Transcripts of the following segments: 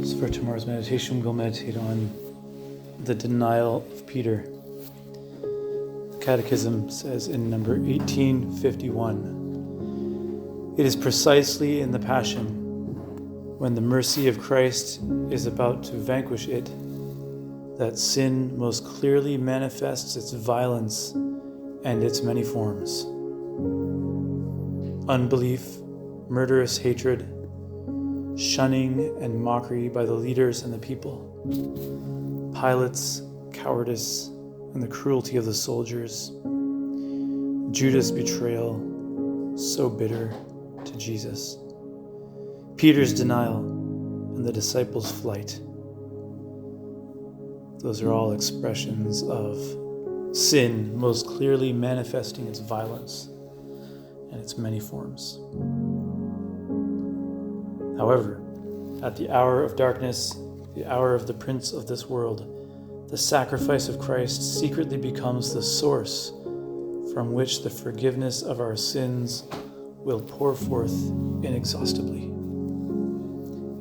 So for tomorrow's meditation, we'll meditate on the denial of Peter. The Catechism says in number 1851, "It is precisely in the Passion, when the mercy of Christ is about to vanquish it, that sin most clearly manifests its violence and its many forms. Unbelief, murderous hatred, shunning and mockery by the leaders and the people, Pilate's cowardice and the cruelty of the soldiers, Judas' betrayal, so bitter to Jesus, Peter's denial and the disciples' flight. Those are all expressions of sin most clearly manifesting its violence and its many forms. However, at the hour of darkness, the hour of the prince of this world, the sacrifice of Christ secretly becomes the source from which the forgiveness of our sins will pour forth inexhaustibly."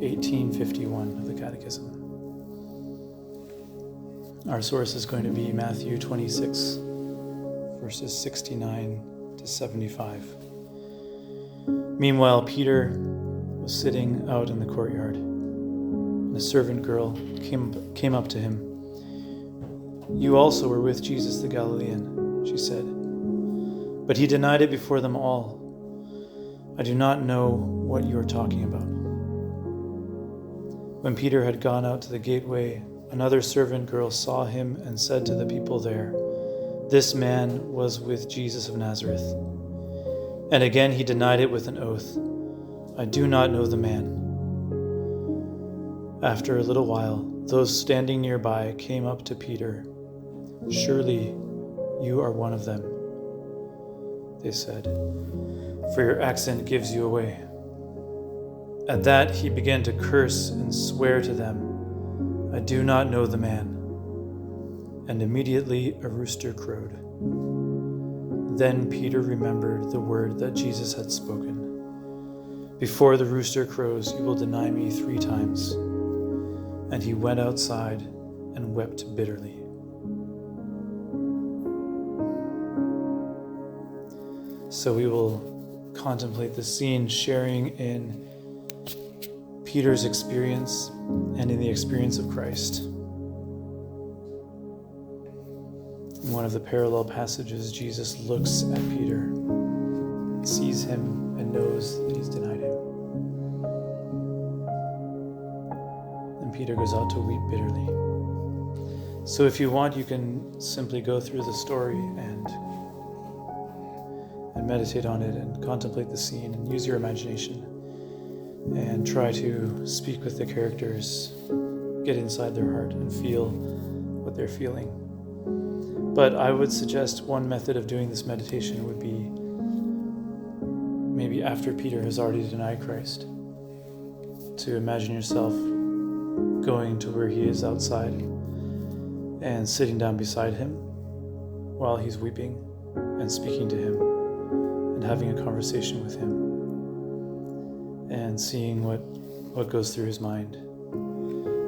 1851 of the Catechism. Our source is going to be Matthew 26, verses 69 to 75. "Meanwhile, Peter was sitting out in the courtyard, and a servant girl came up to him. 'You also were with Jesus the Galilean,' she said. But he denied it before them all. 'I do not know what you are talking about.' When Peter had gone out to the gateway, another servant girl saw him and said to the people there, 'This man was with Jesus of Nazareth.' And again he denied it with an oath, 'I do not know the man.' After a little while, those standing nearby came up to Peter. 'Surely you are one of them,' they said, 'for your accent gives you away.' At that he began to curse and swear to them, 'I do not know the man.' And immediately a rooster crowed. Then Peter remembered the word that Jesus had spoken, 'Before the rooster crows, you will deny me 3 times.' And he went outside and wept bitterly." So we will contemplate the scene, sharing in Peter's experience and in the experience of Christ. In one of the parallel passages, Jesus looks at Peter, sees him, and knows that he's denied him. And Peter goes out to weep bitterly. So if you want, you can simply go through the story and meditate on it and contemplate the scene and use your imagination and try to speak with the characters, get inside their heart and feel what they're feeling. But I would suggest one method of doing this meditation would be maybe after Peter has already denied Christ, to imagine yourself going to where he is outside and sitting down beside him while he's weeping and speaking to him and having a conversation with him and seeing what goes through his mind.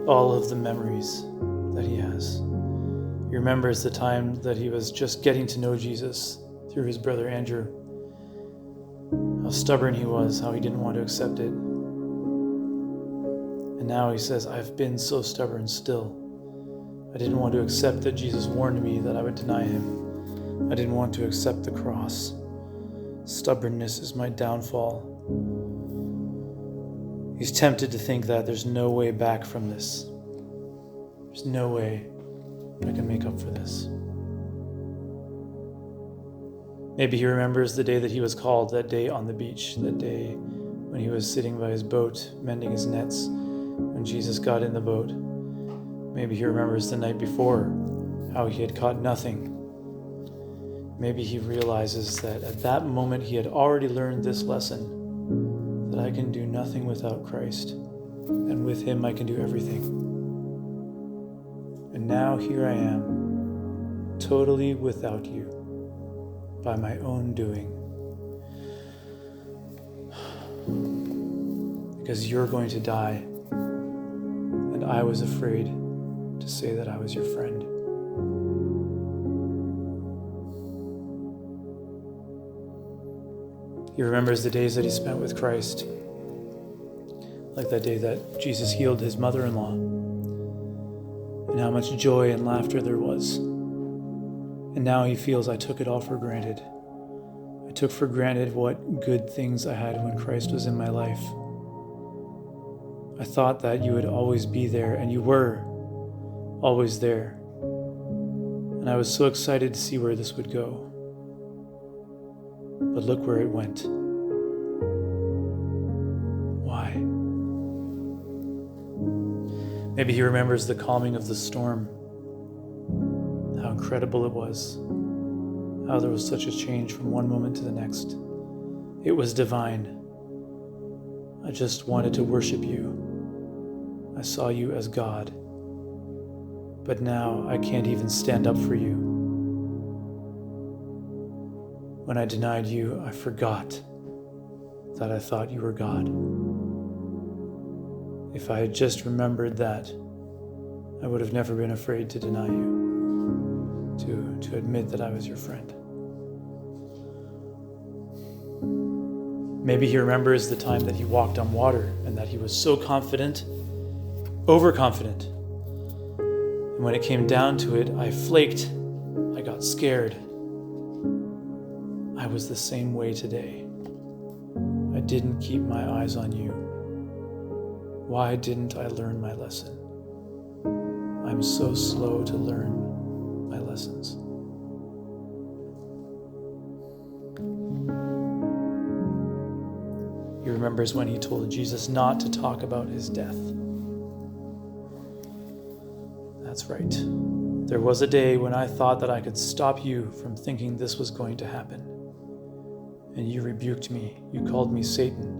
All of the memories that he has. He remembers the time that he was just getting to know Jesus through his brother Andrew, how stubborn he was, how he didn't want to accept it. And now he says, "I've been so stubborn still. I didn't want to accept that Jesus warned me that I would deny him. I didn't want to accept the cross. Stubbornness is my downfall." He's tempted to think that there's no way back from this. There's no way I can make up for this. Maybe he remembers the day that he was called, that day on the beach, that day when he was sitting by his boat, mending his nets, when Jesus got in the boat. Maybe he remembers the night before, how he had caught nothing. Maybe he realizes that at that moment he had already learned this lesson, that I can do nothing without Christ, and with him I can do everything. And now here I am, totally without you, by my own doing. Because you're going to die I was afraid to say that I was your friend. He remembers the days that he spent with Christ, like that day that Jesus healed his mother-in-law, and how much joy and laughter there was. And now he feels, I took it all for granted. I took for granted what good things I had when Christ was in my life. I thought that you would always be there, and you were always there. And I was so excited to see where this would go. But look where it went. Why? Maybe he remembers the calming of the storm, how incredible it was, how there was such a change from one moment to the next. It was divine. I just wanted to worship you. I saw you as God. But now I can't even stand up for you. When I denied you, I forgot that I thought you were God. If I had just remembered that, I would have never been afraid to deny you, to admit that I was your friend. Maybe he remembers the time that he walked on water and that he was so confident, overconfident. And when it came down to it, I flaked, I got scared. I was the same way today. I didn't keep my eyes on you. Why didn't I learn my lesson? I'm so slow to learn my lessons. He remembers when he told Jesus not to talk about his death. That's right. There was a day when I thought that I could stop you from thinking this was going to happen. And you rebuked me. You called me Satan.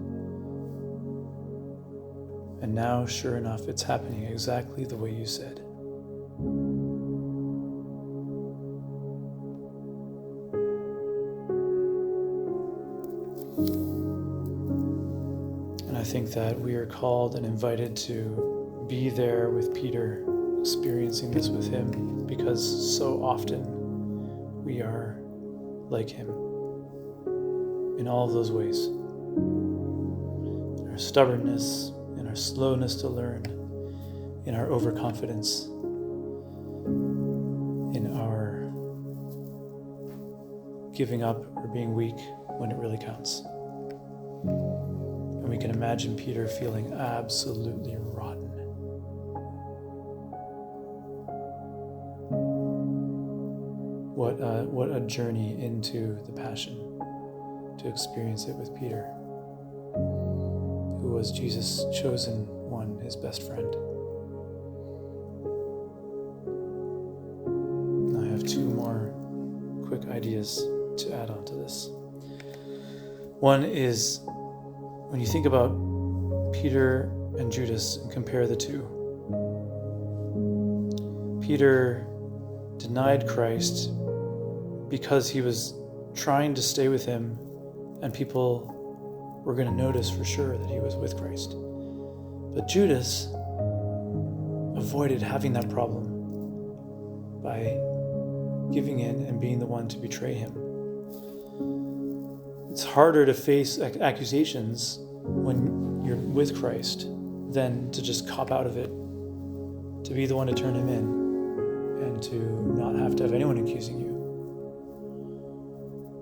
And now, sure enough, it's happening exactly the way you said. And I think that we are called and invited to be there with Peter, experiencing this with him, because so often we are like him in all of those ways. In our stubbornness, in our slowness to learn, in our overconfidence, in our giving up or being weak when it really counts. And we can imagine Peter feeling absolutely rotten. What a journey into the Passion to experience it with Peter, who was Jesus' chosen one, his best friend. I have two more quick ideas to add on to this. One is, when you think about Peter and Judas and compare the two, Peter denied Christ because he was trying to stay with him, and people were going to notice for sure that he was with Christ. But Judas avoided having that problem by giving in and being the one to betray him. It's harder to face accusations when you're with Christ than to just cop out of it, to be the one to turn him in, and to not have to have anyone accusing you.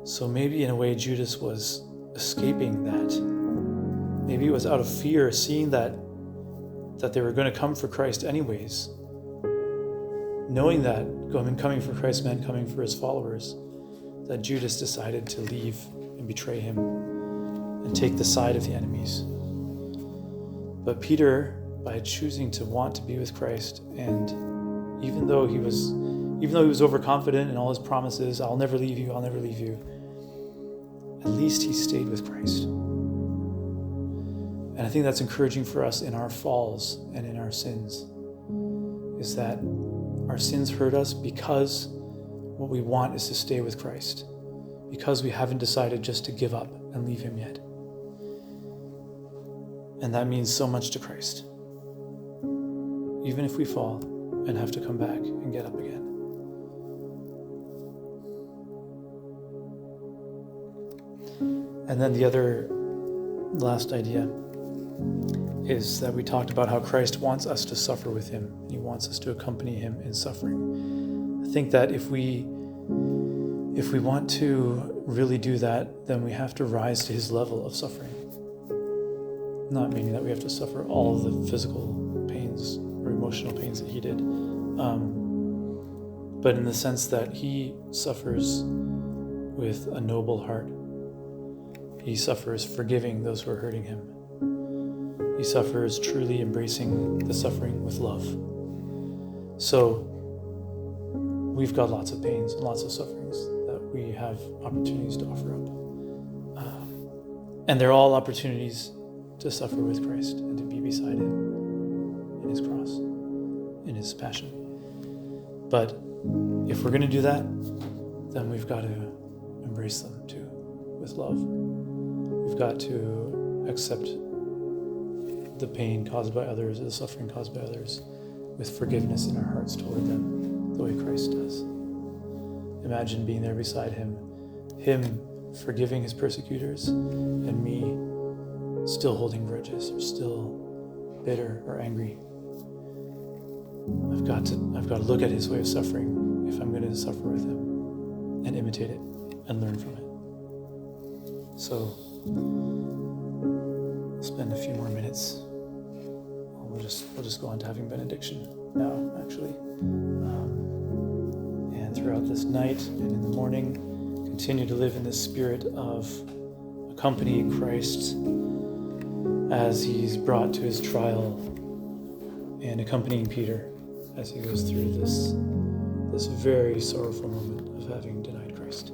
So maybe in a way Judas was escaping that. Maybe it was out of fear, seeing that they were going to come for Christ anyways, knowing that coming for Christ meant coming for his followers, that Judas decided to leave and betray him and take the side of the enemies. But Peter, by choosing to want to be with Christ, and even though he was overconfident in all his promises, I'll never leave you, at least he stayed with Christ. And I think that's encouraging for us in our falls and in our sins, is that our sins hurt us because what we want is to stay with Christ, because we haven't decided just to give up and leave him yet. And that means so much to Christ. even if we fall and have to come back and get up again. And then the other last idea is that we talked about how Christ wants us to suffer with him, and he wants us to accompany him in suffering. I think that if we want to really do that, then we have to rise to his level of suffering. Not meaning that we have to suffer all of the physical pains or emotional pains that he did, but in the sense that he suffers with a noble heart. He suffers forgiving those who are hurting him. He suffers truly embracing the suffering with love. So we've got lots of pains and lots of sufferings that we have opportunities to offer up. And they're all opportunities to suffer with Christ and to be beside him in his cross, in his passion. But if we're going to do that, then we've got to embrace them too, with love. We've got to accept the pain caused by others, the suffering caused by others, with forgiveness in our hearts toward them, the way Christ does. Imagine being there beside him forgiving his persecutors, and me still holding grudges, or still bitter or angry. I've got to look at his way of suffering if I'm going to suffer with him, and imitate it and learn from it. So we'll spend a few more minutes. We'll just go on to having benediction now, actually. And throughout this night and in the morning, continue to live in this spirit of accompanying Christ as he's brought to his trial, and accompanying Peter as he goes through this very sorrowful moment of having denied Christ.